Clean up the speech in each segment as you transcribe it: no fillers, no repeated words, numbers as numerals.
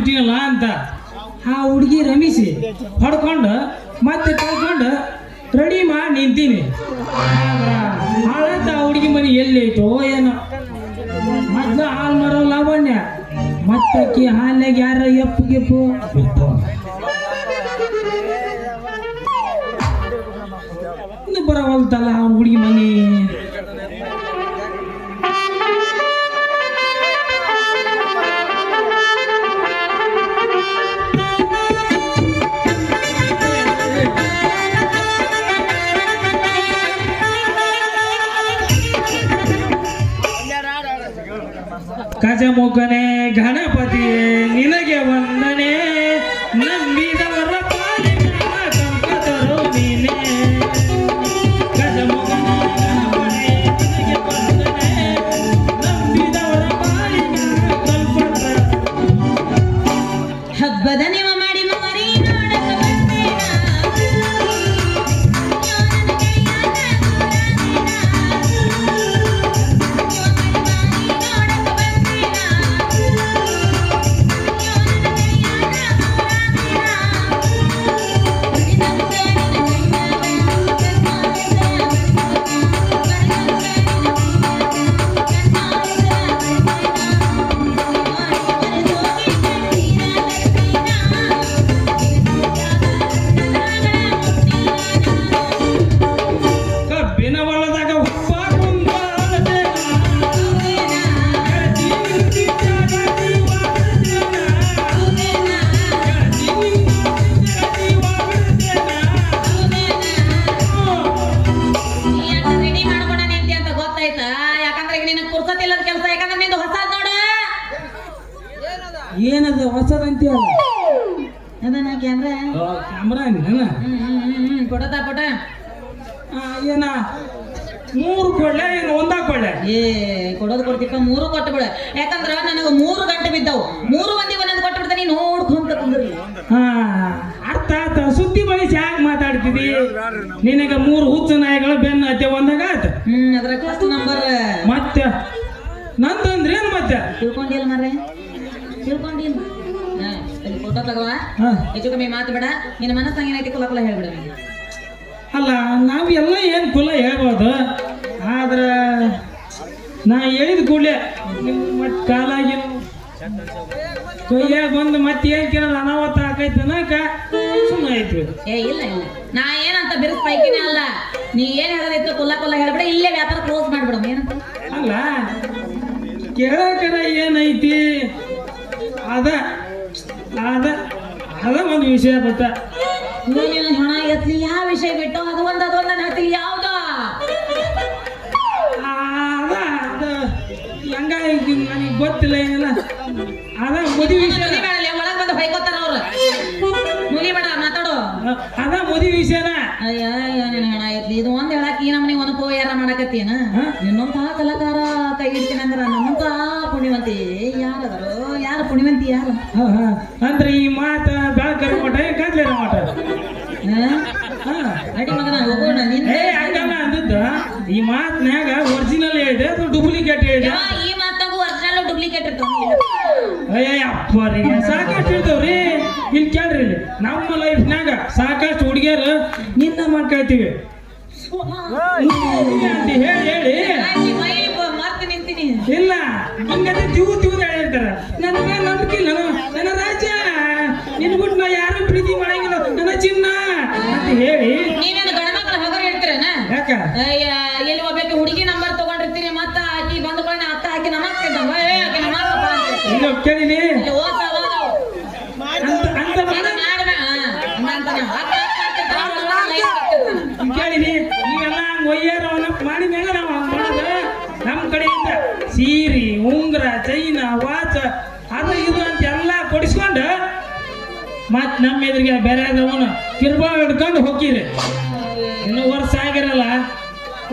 ಬಿಟ್ಟಿನಲ್ಲ ಅಂತ ಆ ಹುಡುಗಿ ರಮಿಸಿ ಹೊಡ್ಕೊಂಡು ಮತ್ತೆ ಕಳ್ಕೊಂಡು ರೆಡಿ ಮಾಡಿ ನಿಂತೀನಿ. ಹಾಳಾತ ಆ ಹುಡುಗಿ ಮನೆ ಎಲ್ಲಿ ಐತೋ ಏನೋ. ಮೊದ್ಲು ಹಾಲು ಮರೋ ಲಾವಣ್ಯ, ಮತ್ತಕ್ಕಿ ಹಾಲ್ನಾಗ ಯಾರ ಎಪ್ಪು ಗೆಪ್ಪು ಇನ್ನು ಬರವಲ್ತಲ್ಲ ಆ ಹುಡುಗಿ ಮನೆ. ಗಜಮುಖನೇ ಗಣಪತಿಯೇ ನಿನಗೆ ವಂದನೆ, ನಂಬಿದವರ ಪಾಲಿನ ಸಂಪದರು ನೀನೇ. ಗಜಮುಖನೇ ಗಣಪನೇ ನಿನಗೆ ವಂದನೆ, ನಂಬಿದವರ ಪಾಲಿನ ಸಂಪದರು. ಹಬ್ಬದ ನಿವ ಮಾಡಿ ಮರಿ ನೋಡಕ ಬಂದೇನ, ಏನದು ಹೊಸದಂತೀಯ ಅದನ್ನ ಕ್ಯಾಮ್ರಾ ಕ್ಯಾಮ್ರಾ ಕೊಡತಾ ಕೊಟ ಏನ 3 ಕೊಳ್ಳೆ ಏನು ಒಂದ ಕೊಳ್ಳೆ? ಕೊಡೋದು ಕೊಡ್ತಿಪ್ಪ 3 ಕೊಟ್ಟು ಬಿಡ. ಯಾಕಂದ್ರ ನನಗ 3 ಗಂಟೆ ಬಿದ್ದವು, 3 ಮಂದಿ ಒಂದೊಂದು ಕೊಟ್ಟು ಬಿಡ್ತಾನೆ, ನೋಡ್ಕೊಂತ ಕುಂದ್ರಿ. ಅರ್ಥ ಆತ. ಸುದ್ದಿ ಬಳಸಿ ಯಾಕೆ ಮಾತಾಡ್ತಿದಿ? ನಿನಗ 3 ಹುಚ್ಚ ನಾಯಿಗಳು ಬೆನ್ನ ಹತ್ತೆ ಒಂದಾಗ ಆತ. ಅದ್ರ ಫಸ್ಟ್ ನಂಬರ್ ಮತ್ತೆ ನಂದಂದ್ರೆ ಏನು ಮತ್ತೆ ತಿಳ್ಕೊಂಡಿಲ್ಲ ಮರ್ರೆ, ತಿಳ್ಕೊಂಡಿಲ್ಲ. ಅಲ್ಲಿ ಫೋಟೋ ತಗವ, ಹೆಚ್ಚು ಕಮ್ಮಿ ಮಾತು ಬೇಡ. ನಿನ್ನ ಮನಸ್ಸಂಗ ಏನೈತಿ ಕುಲ ಕುಲ ಹೇಳ್ಬಿಡ. ಅಲ್ಲ ನಾವೆಲ್ಲ ಏನು ಕುಲ ಹೇಳ್ಬೋದು, ಆದ್ರೆ ನಾ ಹೇಳಿದ ಕೂಡಲೇ ಮತ್ತೆ ಕಾಲಾಗಿ ಕೊಯ್ಯಾಗ ಬಂದು ಮತ್ತೆ ಏನ್ ಕೇಳಲ್ಲ ಅನಾವತ್ತ ಆಕೈತನಕ ಸುಮ್ಮನೆ ಐತ್ವಿ. ಇಲ್ಲ ಇಲ್ಲ, ನಾ ಏನಂತ ಬಿರುಸ್ ಪೈಕಿನೇ ಅಲ್ಲ. ನೀ ಏನ್ ಹೇಳೋದಿತ್ತು ಕುಲ್ಲ ಕುಲ್ಲ ಹೇಳ್ಬಿಡ, ಇಲ್ಲೇ ವ್ಯಾಪಾರ ಕ್ಲೋಸ್ ಮಾಡ್ಬಿಡ. ಏನಂತ ಅಲ್ಲ ಕೇಳಕರ ಏನೈತಿ ಅದ ಅದ ಅದ ಒಂದು ವಿಷಯ ಬತ್ತ. ನೀನು ಹಣ ಎತ್ಲಿ ಯಾವ ವಿಷಯ ಬಿಟ್ಟು ಅದೊಂದು ಹೇಳ್ತೀವಿ. ಯಾವ್ದ ಹಂಗ ನನಗೆ ಗೊತ್ತಿಲ್ಲ ಏನಿಲ್ಲ. ಅದ ಮದುವೆ ವಿಷಯ ಒಳಗ್ ಬಂದು ಬೈಕೋತಾರ ಅವ್ರು. ಮುನಿ ಬೇಡ ಮಾತಾಡು. ಅದ ಮದುವೆ ವಿಷಯನ. ಅಯ್ಯ ನೀನು ಹಣ ಎತ್ಲಿ ಇದು ಒಂದ್ ಹೇಳಕ್ ಈ ನಮ್ಮನೆ ಒನಪೋ ಯಾರ ಮಾಡಕತ್ತೀನ. ಇನ್ನೊಂದ ಕಲಾಕಾರ ಕೈ ಹಿಡ್ತೀನಿ ಅಂದ್ರ ನಮ್ಮಂತ ಪುಣ್ಯವಂತಿ ಯಾರದಾರು? ಯಾರು ಪುಣ್ಯವಂತಿ ಯಾರು? ಅಂದ್ರೆ ಈ ಮಾತ ಬೆಳಕರ ಮಠ ಕಾದ್ಲೇರ ಮಠ ಅಡಿ ಮಗನ ಹೋಗೋಣ. ಹಂಗಲ್ಲ ಅಂದದ್ದು ಈ ಮಾತ್ನ್ಯಾಗ ಒರಿಜಿನಲ್ ಹೇಳಿದೆ ಅಥವಾ ಡೂಪ್ಲಿಕೇಟ್ ಹೇಳಿದೆ? ಈ ಮಾತಾಗು ಒರಿಜಿನಲ್ ಡೂಪ್ಲಿಕೇಟ್ ಇರ್ತಾವ. ಅಯ್ಯಪ್ಪರಿಗೆ ಸಾಕಷ್ಟು ಇರ್ತಾವ್ರಿ. ಇಲ್ಲಿ ಕೇಳ್ರಿ, ಇಲ್ಲಿ ನಮ್ಮ ಲೈಫ್ನಾಗ ಸಾಕಷ್ಟು ಹುಡುಗಿಯರು ನಿನ್ನ ಮಾಡ್ಕೊಳ್ತೀವಿ ಅಂತ ಹೇಳಿ ಮರ್ತು ನಿಂತೀನಿ. ಇಲ್ಲ ಹಿಂಗಂತ ತಿವು ಹೇಳಿರ್ತಾರ. ನನ್ನ ಮೇಲೆ ನಂಬಿಕೆ ಇಲ್ಲ, ನನ್ನ ರಾಜ ನಿನ್ ಬಿಟ್ಟು ನಾ ಯಾರು ಪ್ರೀತಿ ಮಾಡಂಗಿಲ್ಲ, ನನ್ನ ಚಿನ್ನ ಅಂತ ಹೇಳಿ ನೀವೇನು ಗಂಡ ಮಕ್ಕಳ ಹೋಗೋರು ಹೇಳ್ತೀರನ? ಯಾಕ ಎಲ್ಲಿ ಒಬ್ಬಕ್ಕೆ ಹುಡುಗಿ ನಂಬರ್ ತಗೊಂಡಿರ್ತೀನಿ, ಮತ್ತ ಆಕಿ ಬಂದ್ಕೊಳ್ಳಿ ಅತ್ತ ಆಕಿ ನಮ್ಮ ಕೇಳಿನಿ ಕೇಳಿನಿ. ನೀವೆಲ್ಲ ಹಂಗ ಒಯ್ಯಾರವನ್ನ ಮಾಡಿ ಮ್ಯಾಗ ನಾವು ಹಂಗ ಮಾಡೋದು. ನಮ್ಮ ಕಡೆಯಿಂದ ಸೀರೆ ಉಂಗ್ರ ಚೈನ ವಾಚ ಅದು ಇದು ಅಂತ ಎಲ್ಲ ಕೊಡಿಸ್ಕೊಂಡು ಮತ್ ನಮ್ಮ ಎದುರಿಗೆ ಬೇರೆ ಆದವನು ಕಿರ್ಬಾ ಹಿಡ್ಕೊಂಡು ಹೋಗಿರಿ. ಇನ್ನು ವರ್ಷ ಆಗಿರಲ್ಲ,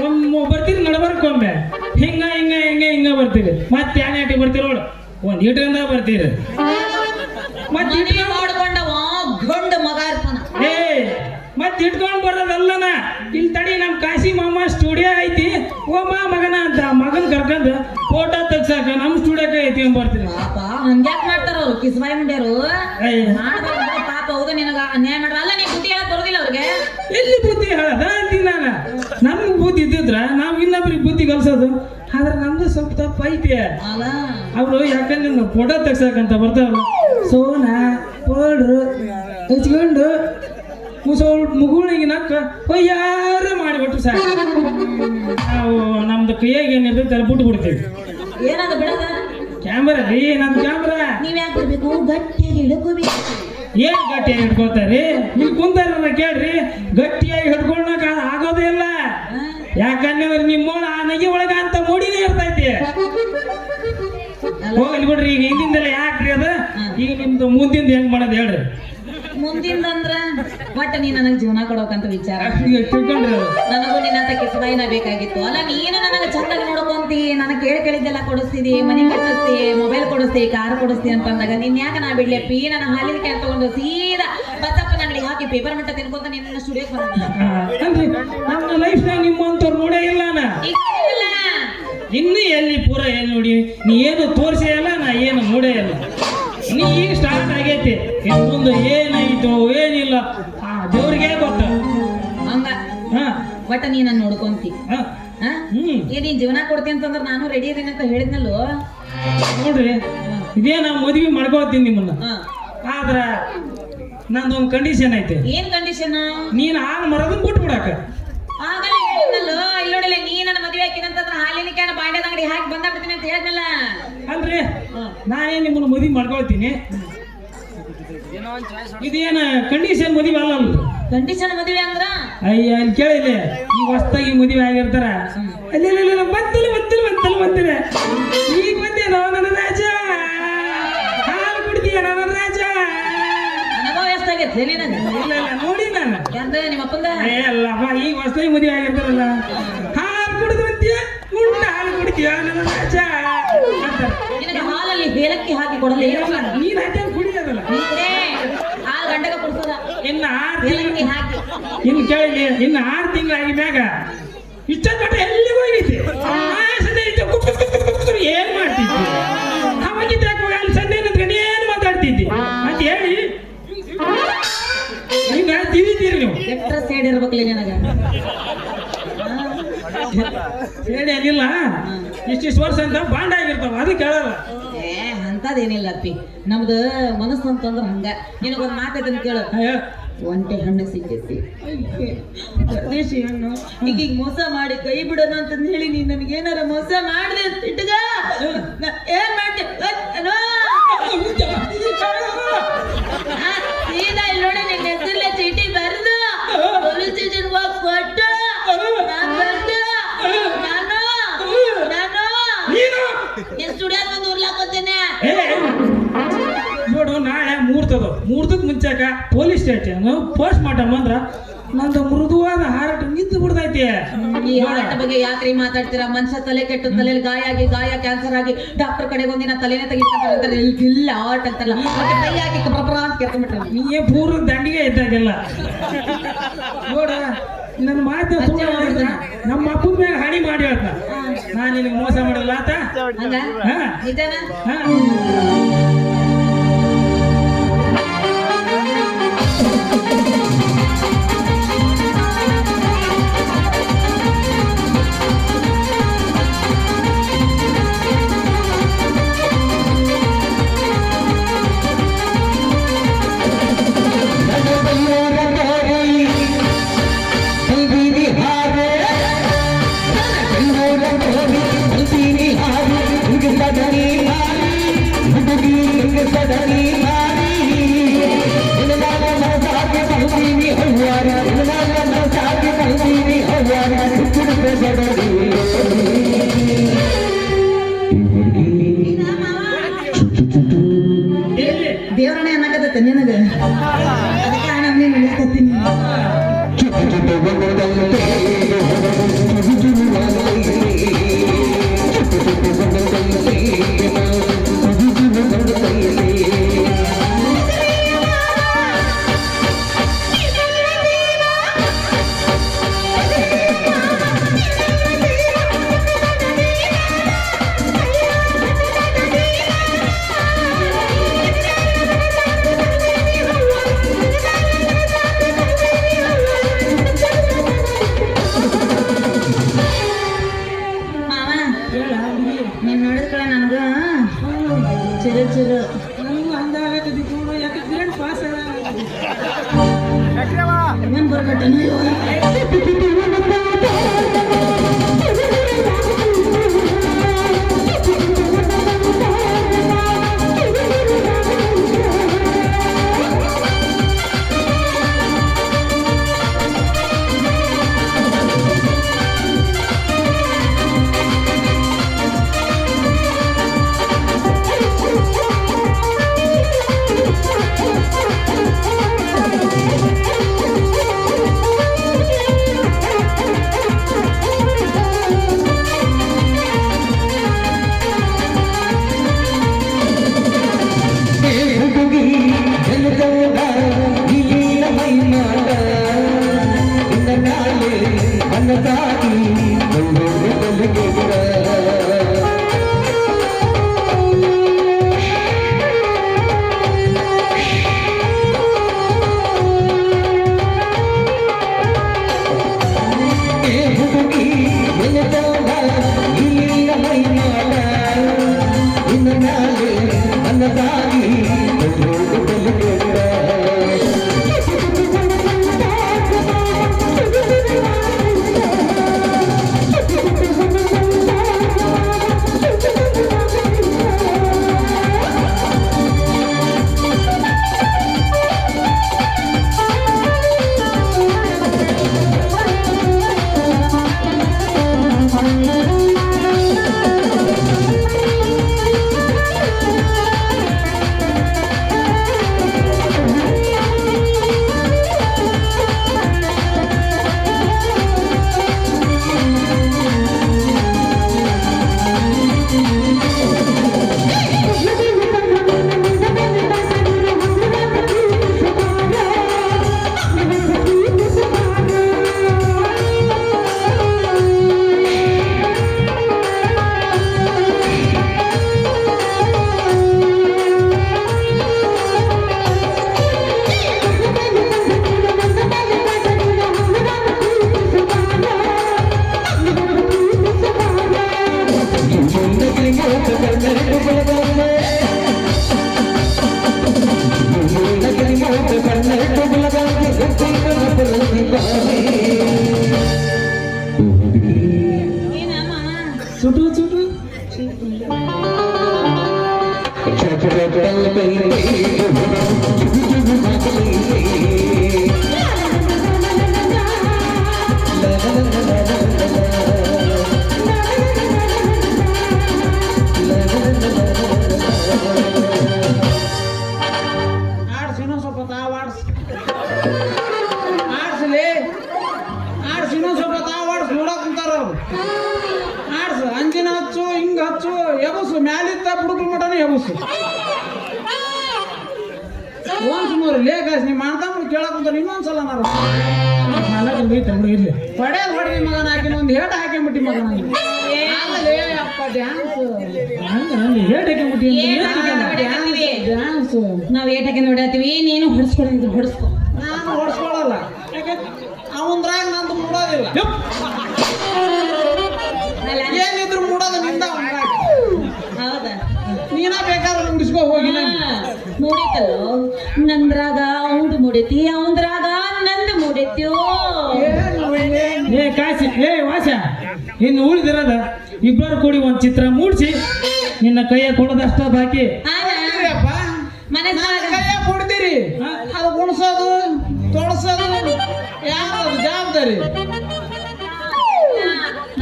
ಒಮ್ಮೆ ಬರ್ತೀರಿ ನಡಬರ್ಕೊಮ್ಮೆ ಹಿಂಗ ಹಿಂಗ ಹಿಂಗ ಹಿಂಗ ಬರ್ತೀರಿ. ಮತ್ತೆ ಯಾನೇಟಿ ಬರ್ತೀರಿ ನೋಡು, ಒಂದ್ ಇಟ್ಕೊಂಡ ಬರ್ತೀರಿ. ಮತ್ತೆ ಗಂಡ ಮಗ ಮತ್ತೆ ಇಟ್ಕೊಂಡ್ ಬರೋದಲ್ಲನ. ಇಲ್ಲಿ ತಡಿ, ನಮ್ ಕಾಶಿ ಮಾಮ ಸ್ಟುಡಿಯೋ ಐತಿ, ಓಮ ಮಗನ ಅಂತ ಮಗನ್ ಕರ್ಕೊಂಡು ಫೋಟೋ ತೆಗ್ಸಾಕ ನಮ್ ಸ್ಟುಡಿಯೋಕ್ಕೆ ಐತಿ ಬರ್ತೀರಿ. ಹಂಗ್ಯಾಕ್ ಮಾಡ್ತಾರ ಅವ್ರು? ಕಿಸ್ಬಾಯಿ ಮುಂಡ್ಯಾರು ಏಯ್. ಮಾಡ್ಬಾರ್ದು ಪಾಪ ಹೌದು ನಿನಗ ಅನ್ಯಾಯ ಮಾಡ್ರ ಅಲ್ಲ ನೀ ಬುದ್ಧಿ ಹೇಳಕ್ ಬರೋದಿಲ್ಲ ಅವ್ರಿಗೆ ಎಲ್ಲಿ ಬುದ್ಧಿ ಹೇಳದ ಅಂತೀನಿ ನಾನು. ನಮ್ಗೆ ಬುದ್ಧಿ ಇದ್ದಿದ್ರ ನಾವು ಇನ್ನೊಬ್ರಿಗೆ ಬುದ್ಧಿ ಕಲ್ಸೋದು. ಆದ್ರೆ ನಮ್ದು ಸ್ವಲ್ಪ ತಪ್ಪು ಐತಿ. ಅಲ್ಲ ಅವರು ಯಾಕಂದ್ರೆ ಫೋಟೋ ತೆಗ್ಸಕಂತ ಬರ್ತಾವ ಸೋನ ಪೌಡ್ರು ಹಚ್ಕೊಂಡು ಮುಗುಳಿಗೆ ನಕ್ಕ ಯಾರು ಮಾಡಿಬಿಟ್ರು ಸಾಕು. ನಾವು ನಮ್ದು ಕೈಯಾಗ ಏನಿರ್ತೈತೆ ಅಲ್ಲಿ ಬಿಟ್ಟು ಬಿಡ್ತೀವಿ. ಏನದ ಬಿಡದ ಕ್ಯಾಮ್ರಾ ರೀ, ನಮ್ದು ಕ್ಯಾಮ್ರಾ ನೀವ್ ಯಾಕೆ ಬಿಡ್ಬೇಕು ಗಟ್ಟಿಯಾಗಿ ಹಿಡ್ಕೋಬೇಕು ಏನ್ ಗಟ್ಟಿಯಾಗಿ ಹಿಡ್ಕೊತಾರಿ? ಇಲ್ಲಿ ಕುಂತಾರ ಕೇಳ್ರಿ, ಗಟ್ಟಿಯಾಗಿ ಹಿಡ್ಕೊಂಡಾಗ ಆಗೋದೇ ಇಲ್ಲ. ಯಾಕಂದ್ರೆ ನಿಮ್ಮ ಆ ನಗಿ ಒಳಗ ಅಂತ ಮೂಡಿನೇ ಇರ್ತೈತಿ. ಹೋಗಲಿ ಬಿಡ್ರಿ, ಈಗ ಹಿಂದಿಂದೆಲ್ಲ ಯಾಕ್ರಿ ಅದ. ಈಗ ನಿಮ್ದು ಮುಂದಿಂದ ಹೆಂಗ್ ಮಾಡೋದು ಹೇಳ್ರಿ. ಮುಂದಿಂದಂದ್ರ ಒಟ್ಟ ನೀ ನನಗ್ ಜೀವನ ಕೊಡೋಕಂತ ವಿಚಾರ ಈಗ ತಿಳ್ಕೊಂಡ್ರಿ ಅದು. ನನಗೂ ನಿನ್ನಂತ ಕಿಸ್ಬಾಯಿನ ಬೇಕಾಗಿತ್ತು. ಅಲ್ಲ ನೀನು ನನಗ ಚಂದಾಗಿ ನೋಡ್ಕೊಂತಿ, ನನಗೆ ಕೇಳಿದ್ದೆಲ್ಲ ಕೊಡಿಸ್ತಿದಿ, ಮನೆ ಕಟ್ಟಿಸ್ತಿ, ಮೊಬೈಲ್ ಕೊಡಿಸ್ತಿ, ಕಾರ್ ಕೊಡಿಸ್ತಿ ಅಂತ ಅಂದಾಗ ನಿನ್ ಯಾಕೆ ನಾ ಬಿಡ್ಲೆಪ್ಪಿ? ನನ್ನ ಹಾಲಿನ ಕ್ಯಾನ್ ತಗೊಂಡು ಸೀದಾ ಬಸಪ್ಪನ ಅಂಗಡಿಗೆ ಹಾಕಿ ಪೇಪರ್ ಮಟ್ಟ ತಿನ್ಕೊಂತ ನಿನ್ನ ಸ್ಟುಡಿಯೋಗೆ ಬಂದ ಅಲ್ರಿ, ನಮ್ಮ ಲೈಫ್ನಾಗ ನಿಮ್ಮಂತವ್ರು ನೋಡೇ ಇಲ್ಲ ನಾ. ಇನ್ನು ಎಲ್ಲಿ ಪೂರ ಎಲ್ಲಿ ನೋಡಿ ನೀ ಏನು ತೋರಿಸೇ ಇಲ್ಲ, ನಾ ಏನು ನೋಡೇ ಇಲ್ಲ. ನೀ ಈಗ ಸ್ಟಾರ್ಟ್ ಆಗೈತಿ, ಇನ್ನು ಮುಂದೆ ಏನಾಯ್ತು ಏನಿಲ್ಲ ದೇವ್ರಿಗೆ ಗೊತ್ತ. ಹಂಗ ಹಾ ಒಟ್ಟ ನೀ ನಾನು ನೋಡ್ಕೊಂತಿ. ಹಾ ಏನ್ ನೀನ್ ಜೀವನ ಕೊಡ್ತೀನಿ ಅಂತಂದ್ರ ನಾನು ರೆಡಿ ಇದೀನಿ ಅಂತ ಹೇಳಿದ್ನಲ್ಲೋ. ನೋಡ್ರಿ, ಇದೇ ನಾ ಮದ್ವಿ ಮಾಡ್ಕೋತೀನಿ ನಿಮ್ಮನ್ನ. ಆದ್ರ ನಂದೊಂದು ಕಂಡೀಷನ್ ಐತೆ. ಏನ್ ಕಂಡೀಷನ್? ನೀನ್ ಆಗ ಮರದನ್ ಬಿಟ್ಟು ಬಿಡಾಕ. ಆಗಲೇ ಹೇಳಿದ್ನಲ್ಲೋ, ಇಲ್ಲಿ ನೋಡಿಲ್ಲ ನೀ ನನ್ನ ಮದುವೆ ಹಾಕಿನಂತಂದ್ರ ಹಾಲಿನ ಕ್ಯಾನ್ ಬಾಂಡ್ಯದ ಅಂಗಡಿ ಹಾಕಿ ಬಂದಾಗ್ಬಿಡ್ತೀನಿ ಅಂತ ಹೇಳಿದ್ನಲ್ಲ. ಅಲ್ರಿ, ನಾನೇ ನಿಮ್ಮನ್ನ ಮದ್ವಿ ಮಾಡ್ಕೊಳ್ತೀನಿ. ಇದೇನ ಕಂಡೀಷನ್ ಮದುವೆ ಅಲ್ಲ. ಕಂಡೀಷನ್ ಮದುವೆ ಅಂದ್ರ ಅಯ್ಯ ಅಲ್ಲಿ ಕೇಳಿಲ್ಲ, ಈಗ ಹೊಸ್ತಾಗಿ ಮದುವೆ ಆಗಿರ್ತಾರ. ಅಲ್ಲಿ ಬಂತಿಲ್ಲ ಈಗ ಬಂದೇನೋ ನನ್ನ ರಾಜ, ಹಾಲು ಕುಡ್ತೀಯ ನನ್ನ ರಾಜ. ನನಗೋ ಎಷ್ಟಾಗೈತೆ ನಿನಗ? ಇಲ್ಲ ನೋಡಿ ನಾನು ಯಾರ್ದ ನಿಮ್ಮ ಅಪ್ಪಂದ? ಏ ಅಲ್ಲಪ್ಪ, ಈಗ ಹೊಸ್ತಾಗಿ ಮದುವೆ ಆಗಿರ್ತಾರಲ್ಲ, ಹಾಲು ಕುಡಿದು ಬಂತೀಯ, ಉಂಡ ಹಾಲು ಕುಡಿತೀಯ ನನ್ನ ರಾಜ ಅಂತಾರೆ. ನಿನಗೆ ಹಾಲಲ್ಲಿ ಏಲಕ್ಕಿ ಹಾಕಿ ಕೊಡಲಿ. ನೀನ್ ಹಾಕಿ ಕುಡಿಯೋದಲ್ಲ, ಹಾಲು ಗಂಡಗ ಕೊಡ್ಸೋದ ಇನ್ನು ಏಲಕ್ಕಿ ಹಾಕಿ. ಇನ್ನು ಕೇಳಿ, ಇನ್ನು 6 ತಿಂಗಳಾಗಿ ಮ್ಯಾಗ ಇಷ್ಟೊಂದು ಮಟ್ಟ ಎಲ್ಲಿಗೂ ಹೋಗಿದ್ದೆ. ಏನ್ ಮಾಡ್ತಿದ್ದೆ ಅವಾಗಿದ್ದ ಅಲ್ಲಿ ಸಂಡೆ ನಿಂತ್ಕೊಂಡು ಏನು ಮಾತಾಡ್ತಿದ್ದೆ ಅಂತ ಹೇಳಿ ಹಿಂಗ ತಿಳಿತೀರಿ ನೀವು. ಎಟ್ರ ಸೇಡ್ ಇರ್ಬೇಕಲ್ಲ ನನಗ. ಹೇಳಿ ಅಲ್ಲಿಲ್ಲ, ಇಷ್ಟಿಷ್ಟು ವರ್ಷ ಅಂತ ಬಾಂಡ್ ಆಗಿರ್ತಾವ, ಅದು ಕೇಳಲ್ಲ. ಏ ಅಂತದೇನಿಲ್ಲ ಅಪ್ಪಿ, ನಮ್ದು ಮನಸ್ಸು ಅಂತಂದ್ರ ಹಂಗ. ನಿನಗೊಂದು ಮಾತೈತಂತ ಕೇಳು. ಒಂಟೆ ಹಣ್ಣು ಸಿಕ್ಕೈತಿ, ಪರದೇಶಿ ಹಣ್ಣು. ಈಗ ಮೋಸ ಮಾಡಿ ಕೈ ಬಿಡೋಣ ಅಂತ ಹೇಳಿ ನೀನ್ ನನಗೇನಾರ ಮೋಸ ಮಾಡಿದೆ ಅಂತ ಇಟ್ಗ ಏನ್ ಮಾಡ್ತಿ? ಸೀದಾ ಇಲ್ಲಿ ನೋಡಿ ನಿನ್ನ ಹೆಸರಲ್ಲೇ ಚೀಟಿ ಬರೆದು ಪೊಲೀಸ್ ಸ್ಟೇಷನ್ ಹೋಗಿ ಕೊಟ್ಟು ನಾನು ನಿನ್ ಸ್ಟುಡಿಯೋದ್ ಬಂದು ಉರ್ಲಾಕೋತೇನೆ. ನೋಡು, ನಾಳೆ ಮುಹೂರ್ತಕ್ಕೆ ಮುಂಚಾಕ ಪೊಲೀಸ್ ಸ್ಟೇಷನ್ ಪೋಸ್ಟ್ ಮಾರ್ಟಮ್ ಅಂದ್ರ ನಂದು ಮೃದುವಾದ ಹಾರಟ ನಿಂತು ಬಿಡ್ತೈತಿ. ಈ ಹಾರಟ ಬಗ್ಗೆ ಯಾಕ್ರಿ ಮಾತಾಡ್ತೀರಾ? ಮನುಷ್ಯ ತಲೆ ಕೆಟ್ಟು ತಲೆಯಲ್ಲಿ ಗಾಯ ಕ್ಯಾನ್ಸರ್ ಆಗಿ ಡಾಕ್ಟರ್ ಕಡೆಗೆ ಒಂದಿನ ತಲೆನೇ ತೆಗಿತಾರೆ. ಇಲ್ಲ ಹಾರ್ಟ್ ಅಂತಲ್ಲ, ಕೈ ಹಾಕಿ ಪ್ರಪ್ರ ಅಂತ ಕೆರ್ಕೊಂಡ್ಬಿಟ್ರೆ ನೀ ಪೂರ್ವ ದಂಡಿಗೆ ಇದ್ದಾಗೆಲ್ಲ. ನೋಡ, ನನ್ನ ಮಾತು ನಮ್ಮ ಅಪ್ಪನ ಮೇಲೆ ಹಾನಿ ಮಾಡಿ ಹೇಳ್ತ, ನಾನು ನಿನಗೆ ಮೋಸ ಮಾಡಲ್ಲ ಆತ. ಹಂಗ ನಿಜನ? ಸದನಿ ಚಲೋ ಚಲೋ ನಂಗೂ ಹಂಗಾಗತ್ತದಿ ನೋಡು ಯಾಕೆ ಗ್ರೇಡ್ ಪಾಸ್ ಮನ್ ಬರ್ಬೇಕೇನು ಚುಟು ಚುಟು ಆಡ್ಸಿ ಇನ್ನೊಂದು ಸ್ವಲ್ಪ ತಾವು ಆಡ್ಸಲಿ ಆಡ್ಸಿ ಇನ್ನೊಂದು ಸ್ವಲ್ಪ ತಾವು ಆಡ್ಸಿ ನೋಡಕ್ ಕುಂತಾರ ಅವ್ರು ಆಡ್ಸು ಅಂಜಿನ ಹಚ್ಚು ಹಿಂಗ ಹಚ್ಚು ಎಬಸು ಮ್ಯಾಲಿತ್ತ ಬುಡುಕು ಮಟನ ಎಬಸು ಒಂದ್ ಮೂರು ಲೇಖಾಸ್ ನೀವು ಮಾಡ್ತಾಂಬ್ರು ಕೇಳಕ್ ಕುಂತಾರ ಇನ್ನೊಂದ್ಸಲ ನಾನು ಇರ್ಲಿ ಪಡೆಯಲ್ ಹೊಡೆದಿ ಮಗನ ಹಾಕಿ ಒಂದು ಹೇಟ ಹಾಕಿಬಿಟ್ಟಿ ಮಗನ ಅಪ್ಪ ಡ್ಯಾನ್ಸ್ ಹೇಟ್ ಹಾಕಿಬಿಟ್ಟಿ ಡ್ಯಾನ್ಸ್ ನಾವ್ ಏಟಕ್ಕೆ ನೋಡತ್ತೀವಿ ನೀನು ಹೊಡ್ಸ್ಕೊಳಿದ್ರು ಹೊಡ್ಸ್ಕೊ ನಾನು ಹೊಡ್ಸ್ಕೊಳಲ್ಲ ಯಾಕೆ ಅವಂದ್ರಾಗ ನಂದು ಮೂಡೋದಿಲ್ಲ ಏನಿದ್ರು ಮೂಡೋದು ನಿಂದ ಅವಂದ್ರಾಗ ಹೌದಾ ನೀನ ಬೇಕಾದ್ರೆ ಮುಡಿಸ್ಕೊ ಹೋಗಿ ಮೂಡಿತಲ್ಲೋ ನಂದ್ರಾಗ ಅವಂದು ಮೂಡೈತಿ ಅವಂದ್ರಾಗ ನಂದು ಮೂಡೈತ್ಯೋ ಏ ಕಾಸಿ ಏ ವಾಸ ಇನ್ನು ಉಳಿದಿರೋದ ಇಬ್ಬರು ಕೂಡಿ ಒಂದು ಚಿತ್ರ ಮೂಡಿಸಿ ನಿನ್ನ ಕೈಯ ಕೊಡೋದಷ್ಟ ಬಾಕಿ ಕೈಯ ಕೊಡ್ತೀರಿ ಅದು ಗುಣಸೋದು ತೊಳಸೋದು ಯಾರು ಜವಾಬ್ದಾರಿ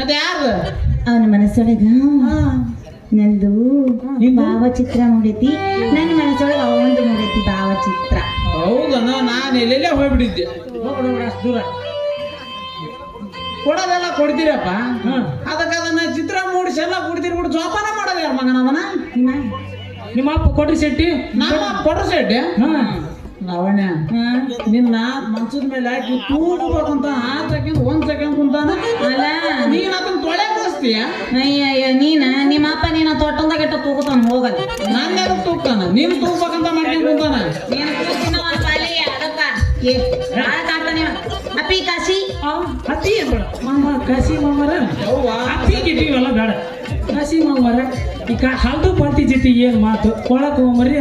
ಅದು ಯಾರು ಅವನ ಮನಸ್ಸೊಳಗ ನಂದು ಭಾವಚಿತ್ರ ಮೂಡೈತಿ ನನ್ನ ಮನಸ್ಸೊಳಗ ಅವಂದು ಮೂಡೈತಿ ಭಾವಚಿತ್ರ ಹೌದನ ನಾನು ಎಲ್ಲೆಲ್ಲೇ ಹೋಗ್ಬಿಟ್ಟಿದ್ದೆ ಅಷ್ಟು ದೂರ ಕೊಡೋದೆಲ್ಲ ಕೊಡ್ತೀರಪ್ಪ ಅದಕ್ಕೆ ಅದನ್ನ ಚಿತ್ರ ಮೂಡಿಸಿ ಎಲ್ಲ ಕೊಡ್ತೀರಿ ಬಿಡು ಜೋಪಾನ ಮಾಡೋದು ಯಾರ ಮಗನ ಅವನ ನಿಮ್ಮ ಅಪ್ಪ ಕೊಟ್ರಿ ಶೆಟ್ಟಿ ನಮ್ಮ ಕೊಟ್ರಿ ಶೆಟ್ಟಿ ಲಾವಣ್ಯ ನಿನ್ನ ಮನ್ಸದ ಮೇಲೆ ಹಾಕಿ ಕೂಡ್ಬೇಕಂತ 5 ಸೆಕೆಂಡ್ 1 ಸೆಕೆಂಡ್ ಕುಂತಾನ ಅಲ್ಲ ನೀನ್ ಅದನ್ನ ತೊಳೆ ಕಳಿಸ್ತೀಯ ಅಯ್ಯ ನೀನ ನಿಮ್ಮ ಅಪ್ಪ ನೀನ ತೊಟ್ಟಂದಾಗ ಇಟ್ಟ ತೂಗುತ್ತಾನ ಹೋಗಲ್ಲ ನಾನು ಯಾರು ತೂಗ್ತಾನ ನೀನು ತೂಗ್ಬೇಕಂತ ಮಾಡ್ಕೊಂಡು ಕುಂತಾನ ನೀನು ತೂಗಿನ ಒಂದು ಪಾಲಿಗೆ ಅದಕ್ಕ ಏ ಕಾಡ್ತಾನೆ ಅಪ್ಪಿ ಕಾಶಿ ಅತಿ ಬೇಡ ಮಾಮ ಕಾಸಿ ಮಾಮರ ಅತಿ ಗಿಟ್ಟಿವೆಲ್ಲ ಬೇಡ ಕಾಸಿ ಮಾಮರ ಈಗ ಹಾಲ್ದು ಪಾಲ್ತಿ ಜೊತೆ ಏನು ಮಾತು ಕೊಳಕ್ ಹೋಗ್ಮರಿ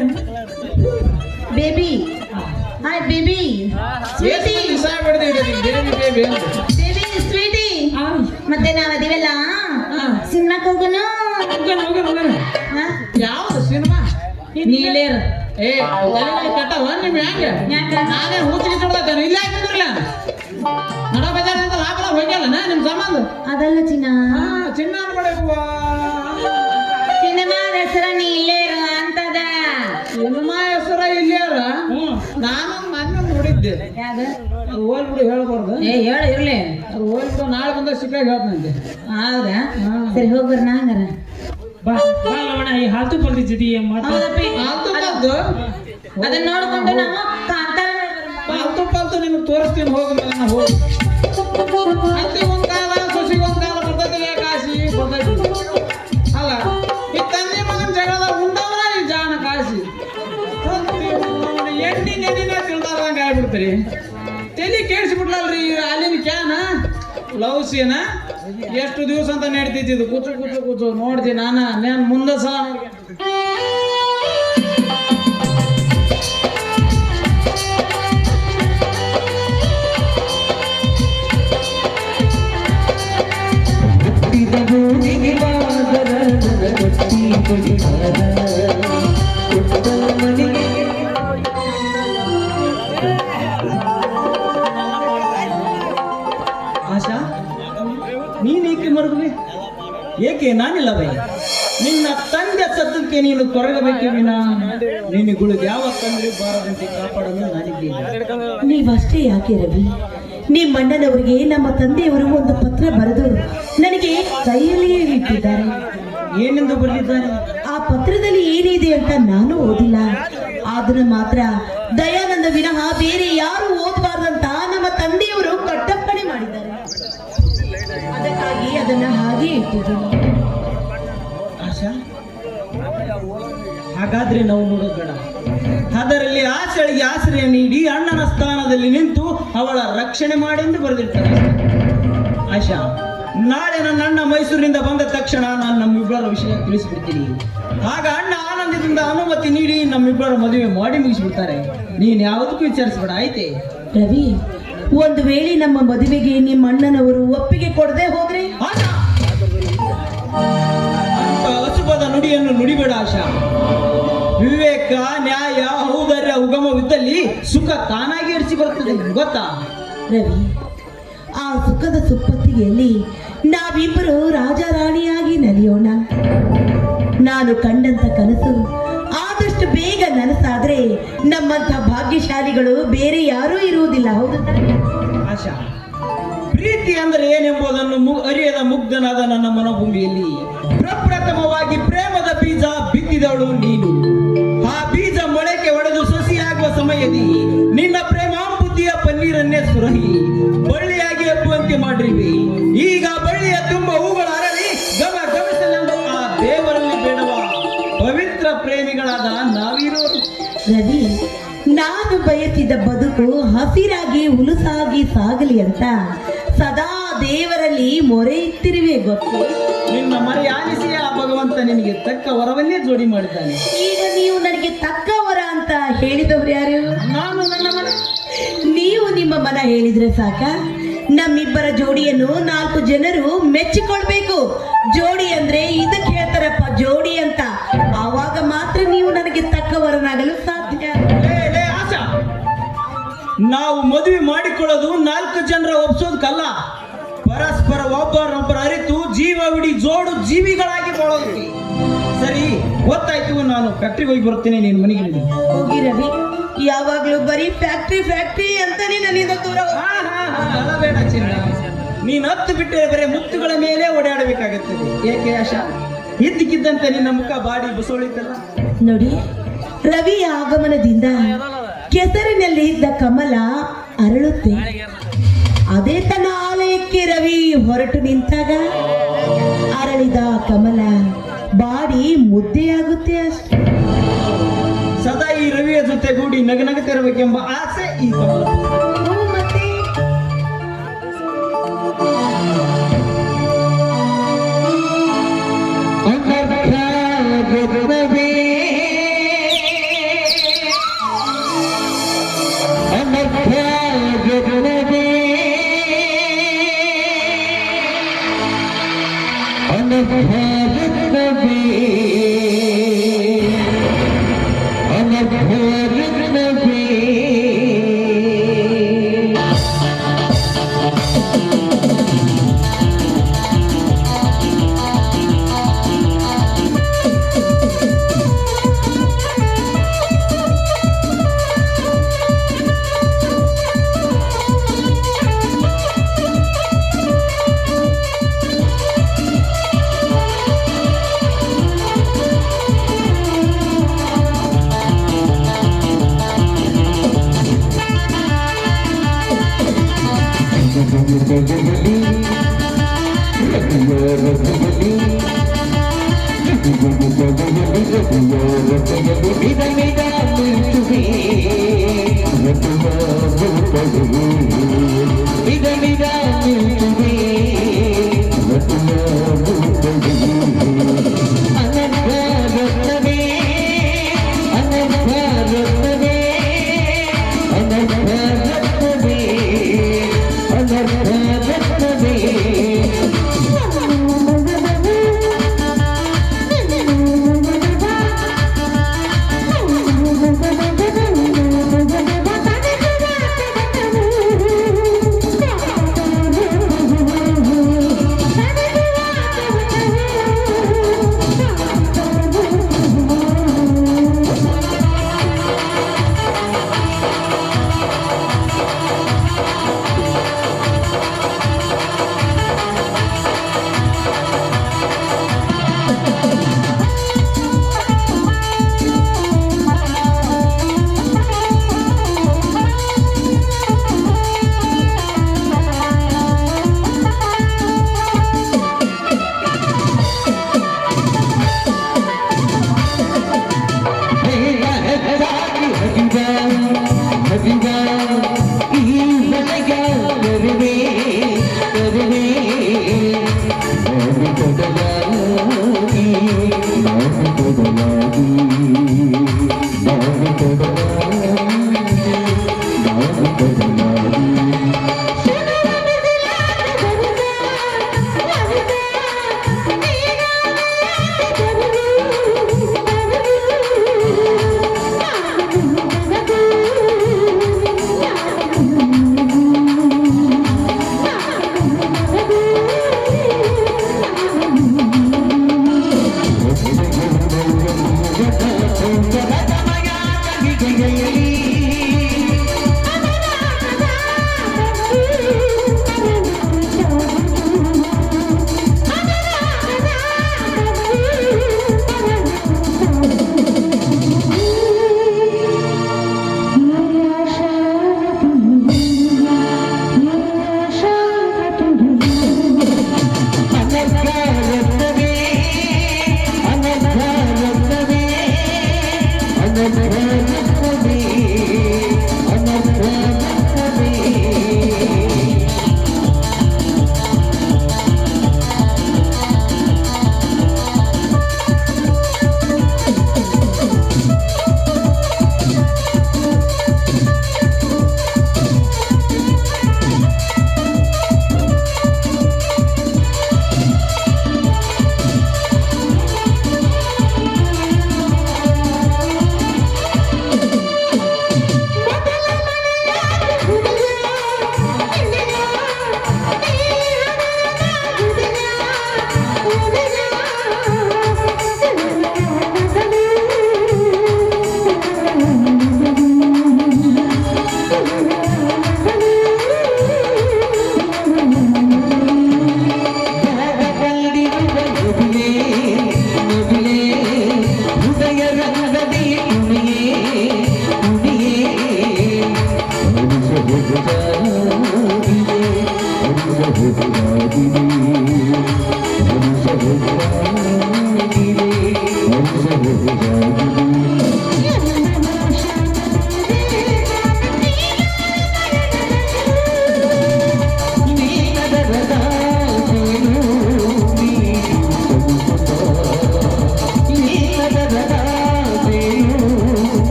baby hi baby sweetie baby sweetie ಮತ್ತೆ ನಾವ್ ಅದಿವೆಲ್ಲ ಸಿನಿಮಾಕ್ ಹೋಗೋಣ ಯಾವ್ದು ಸಿನಿಮಾ ನೀಲೇರ್ ಏ ಕಟ್ಟವ ನಿಮ್ ಹೆಂಗ ನಾನೇ ಹುಚ್ಚಿಗೆ ತೊಡ್ದಾನೆ ಇಲ್ಲ ಹಾಕಿದ್ರಲ್ಲ ನಡ ಬಜಾರ್ನಿಂದ ಲಾಭ ಹೋಗ್ಯಲ್ಲ ನಿಮ್ ಸಂಬಂಧ ಅದಲ್ಲ ಚಿನ್ನ ಚಿನ್ನ ಅನ್ಬೇಡವ್ವ ಸಿನಿಮಾ ಹೆಸರ ನೀಲೇರ್ ಅಂತದ ಸಿನಿಮಾ ಹೆಸರ ಇಲ್ಲಾರ ನಾನೊಂದು ಮೊನ್ನೆ ನೋಡಿದ್ದೆ ಯಾವ್ದ ಅದು ಹೋಲ್ಬಿಡು ಹೇಳ್ಬಾರ್ದು ಏ ಹೇಳ ಇರ್ಲಿ ಅದು ಹೋಲ್ಬಿಡು ನಾಳೆ ಬಂದಾಗ ಸಿಕ್ಕಾಗ ಹೇಳ್ತಂತೆ ಹೌದಾ ಸರಿ ಹೋಗ್ಬರ್ ನಾ ಹಂಗಾರ ಬಾ ಬಾ ಲವಣ ಈ ಹಾಲ್ತು ಪಾಲ್ತಿ ಜೊತೆ ಏನು ಮಾತು ಹೌದಪ್ಪಿ ಪಾಲ್ತು ಪಾಲ್ತು ಅದನ್ನ ನೋಡ್ಕೊಂಡು ನಾವು ಕಾಂತಾರ ಪಾಲ್ತು ಪಾಲ್ತು ನಿಮ್ಗೆ ತೋರಿಸ್ತೀನಿ ಹೋಗ ಮೇಲೆ ಹೋಗಿ ಅತ್ತಿಗೊಂದು ಕಾಲ ಸೊಸಿಗೊಂದು ಕಾಲ ಬರ್ತೈತಿ ಕಾಶಿ ಬರ್ತೈತಿ ಅಲ್ಲ ಈ ತಂದೆ ಮಗನ ಜಗಳದ ಉಂಡವರ ಈ ಜಾಣ ಕಾಶಿ ಎಣ್ಣೆ ನೆನಿನ ತಿಳ್ದಾರಂಗ ಆಗ್ಬಿಡ್ತೀರಿ ತಲೆ ಕೇಳಿಸ್ಬಿಟ್ಲಲ್ರಿ ಅಲ್ಲಿನ ಕ್ಯಾನ ಲವ್ಸಿನ ಎಷ್ಟು ದಿವಸ ಅಂತ ನಡೀತಿದ್ದು ಕೂಚು ಕೂಚು ಕೂಚು ನೋಡ್ದಿ ನಾನು ಮುಂದೆ ಸಲ ನೋಡಿ ಆಶಾ ನೀನೇಕೆ ಮರಗುವೆ ಏಕೆ ನಾನಿಲ್ಲವೇ ನಿನ್ನ ತಂದೆ ಸದ್ದಕ್ಕೆ ನೀನು ತೊರಗಬೇಕೆ ವಿನ ನಿನಗಳು ಯಾವ ತಂದೆ ಬಾರದಂತೆ ಕಾಪಾಡಲು ನಾನಿದ್ದೇನೆ. ನೀವಷ್ಟೇ ಯಾಕೆ ರವಿ ನಿಮ್ಮಣ್ಣನವರಿಗೆ ನಮ್ಮ ತಂದೆಯವರು ಒಂದು ಪತ್ರ ಬರೆದು ನನಗೆ ಕೈಯಲ್ಲಿಯೇ ಇಟ್ಟಿದ್ದಾರೆ. ಏನೆಂದು ಬರೆದಿದ್ದಾರೆ? ಆ ಪತ್ರದಲ್ಲಿ ಏನಿದೆ ಅಂತ ನಾನು ಓದಿಲ್ಲ, ಆದ್ರೆ ಮಾತ್ರ ದಯಾನಂದ ವಿನಃ ಬೇರೆ ಯಾರು ಓದಬಾರ್ದಂತ ನಮ್ಮ ತಂದೆಯವರು ಕಟ್ಟಪ್ಪಣೆ ಮಾಡಿದ್ದಾರೆ. ಅದಕ್ಕಾಗಿ ಅದನ್ನ ಹಾಗೆ ಇಟ್ಟಿದ್ದೀನಿ. ಆಶಾ ಹಾಗಾದ್ರೆ ನಾವು ನೋಡೋದು ಬೇಡ. ಅದರಲ್ಲಿ ಆಶಳಿಗೆ ಆಶ್ರಯ ನೀಡಿ ಅಣ್ಣನ ಸ್ಥಾನದಲ್ಲಿ ನಿಂತು ಅವಳ ರಕ್ಷಣೆ ಮಾಡೆಂದು ಬರೆದಿರ್ತಾರೆ. ಆಶಾ ನಾಳೆ ನನ್ನ ಅಣ್ಣ ಮೈಸೂರಿನಿಂದ ಬಂದ ತಕ್ಷಣ ನಾನು ನಮ್ಮಿಬ್ಬರ ವಿಷಯ ತಿಳಿಸಿಬಿಡ್ತೀನಿ. ಆಗ ಅಣ್ಣ ಆನಂದದಿಂದ ಅನುಮತಿ ನೀಡಿ ನಮ್ಮಿಬ್ಬರ ಮದುವೆ ಮಾಡಿ ಮುಗಿಸ್ಬಿಡ್ತಾರೆ. ನೀನ್ ಯಾವುದಕ್ಕೂ ವಿಚಾರಿಸ್ಬೇಡ, ಆಯ್ತೆ? ರವಿ, ಒಂದು ವೇಳೆ ನಮ್ಮ ಮದುವೆಗೆ ನಿಮ್ಮ ಅಣ್ಣನವರು ಒಪ್ಪಿಗೆ ಕೊಡದೆ ಹೋದ್ರೆ? ಆಶಾ ಅಂತ ಅಸುಭದ ನುಡಿಯನ್ನು ನುಡಿಬೇಡ ಆಶಾ. ವಿವೇಕ, ನ್ಯಾಯ, ಔದಾರ್ಯ ಉಗಮವಿದ್ದಲ್ಲಿ ಸುಖ ತಾನಾಗಿ ಅರಿಸಿ ಬರುತ್ತದೆ, ಗೊತ್ತಾ? ರವಿ, ಆ ಸುಖದ ಸುಪ್ಪತ್ತಿಗೆಯಲ್ಲಿ ನಾವಿಬ್ಬರು ರಾಜ ರಾಣಿಯಾಗಿ ನಲಿಯೋಣ. ನಾನು ಕಂಡಂತ ಕನಸು ಆದಷ್ಟು ಬೇಗ ನನಸಾದ್ರೆ ನಮ್ಮಂಥ ಭಾಗ್ಯಶಾಲಿಗಳು ಬೇರೆ ಯಾರೂ ಇರುವುದಿಲ್ಲ, ಹೌದು ತಾನೇ? ಆಶಾ, ಪ್ರೀತಿ ಅಂದರೆ ಏನೆಂಬುದನ್ನು ಅರಿಯದ ಮುಗ್ಧನಾದ ನನ್ನ ಮನಭೂಮಿಯಲ್ಲಿ ಪ್ರಪ್ರಥಮವಾಗಿ ಪ್ರೇಮದ ಬೀಜ ಬಿತ್ತಿದವಳು ನೀನು. ಆ ಬೀಜ ಮೊಳಕೆ ಒಡೆದು ಸಸಿಯಾಗುವ ಸಮಯದಲ್ಲಿ ನಿನ್ನ ಪ್ರೇಮ ಬುದ್ಧಿಯ ಪನ್ನೀರನ್ನೇ ಸುರಹಿ ಬಳ್ಳಿಯಾಗಿ ಹಬ್ಬುವಂತೆ ಮಾಡಿರುವೆ. ಈಗ ಬಳ್ಳಿಯ ತುಂಬ ಹೂಗಳ ಅರಳಿ ಗಮನಿಸಲೆಂದು ಆ ದೇವರಲ್ಲಿ ಬೇಡವ ಪವಿತ್ರ ಪ್ರೇಮಿಗಳಾದ ನಾವಿರೋರು. ರವಿ, ನಾನು ಬಯಸಿದ ಬದುಕು ಹಸಿರಾಗಿ ಹುಲುಸಾಗಿ ಸಾಗಲಿ ಅಂತ ಸದಾ ದೇವರಲ್ಲಿ ಮೊರೆ ಇತ್ತಿರುವೆ, ಗೊತ್ತು? ನಿನ್ನ ಮರೆ ಆಲಿಸಿ ಆ ಭಗವಂತ ನಿನಗೆ ತಕ್ಕ ವರವನ್ನೇ ಜೋಡಿ ಮಾಡಿದ್ದಾನೆ. ಈಗ ನೀವು ನನಗೆ ತಕ್ಕ ವರ ಅಂತ ಹೇಳಿದವ್ರು ಯಾರು? ನಾನು ನನ್ನ ಮನೆ. ನೀವು ನಿಮ್ಮ ಮನ ಹೇಳಿದ್ರೆ ಸಾಕ? ನಮ್ಮಿಬ್ಬರ ಜೋಡಿಯನ್ನು 4 ಜನರು ಮೆಚ್ಚಿಕೊಳ್ಬೇಕು. ಜೋಡಿ ಅಂದ್ರೆ ಇದಕ್ಕೆ ಹೇಳ್ತಾರಪ್ಪ ಜೋಡಿ ಅಂತ. ಆವಾಗ ಮಾತ್ರ ನೀವು ನನಗೆ ತಕ್ಕವರನಾಗಲು ಸಾಧ್ಯ. ಆಶಾ, ನಾವು ಮದುವೆ ಮಾಡಿಕೊಳ್ಳೋದು 4 ಜನರ ಒಪ್ಸೋದಕ್ಕಲ್ಲ, ಪರಸ್ಪರ ಒಬ್ಬರೊಬ್ಬರ ಅರಿತು ಜೀವವಿಡಿ ಜೋಡು ಜೀವಿಗಳಾಗಿ ಬಾಳೋದಕ್ಕೆ. ಸರಿ, ಗೊತ್ತಾಯ್ತು. ನಾನು ಫ್ಯಾಕ್ಟ್ರಿಗೆ ಹೋಗಿ ಬರ್ತೇನೆ, ನೀನು ಮನೆಗೆ ನಡಿ. ಹೋಗಿ ರವಿ, ಯಾವಾಗ್ಲೂ ಬರೀ ಫ್ಯಾಕ್ಟ್ರಿ ಅಂತಾನೆ ನನ್ನಿಂದ ದೂರ ಬೇಡ ಚಿನ್ನ. ನೀನು ಹತ್ತು ಬಿಟ್ಟರೆ ಬರೀ ಮುತ್ತುಗಳ ಮೇಲೆ ಓಡಾಡಬೇಕಾಗುತ್ತದೆ. ಏಕೆ ಆಶಾ? ಇದ್ದಕ್ಕಿದ್ದಂತೆ ನಿನ್ನ ಮುಖ ಬಾಡಿ ಬಸವಳಿತಲ್ಲ. ನೋಡಿ, ರವಿಯ ಆಗಮನದಿಂದ ಕೆಸರಿನಲ್ಲಿ ಇದ್ದ ಕಮಲ ಅರಳುತ್ತೆ. ಅದೇ ತನ್ನ ಆಲಯಕ್ಕೆ ರವಿ ಹೊರಟು ನಿಂತಾಗ ಅರಳಿದ ಕಮಲ ಬಾಡಿ ಮುದ್ದೆಯಾಗುತ್ತೆ ಅಷ್ಟೇ. ಸದಾ ಈ ರವಿಯ ಜೊತೆ ಜೊತೆಗೂಡಿ ನಗನಗತಿರಬೇಕೆಂಬ ಆಸೆ ಈ ಕಮಲ ಪುಸ್ತಕ. ಹ್ಞೂ, ಮತ್ತೆ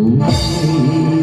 ಭೂಮಿ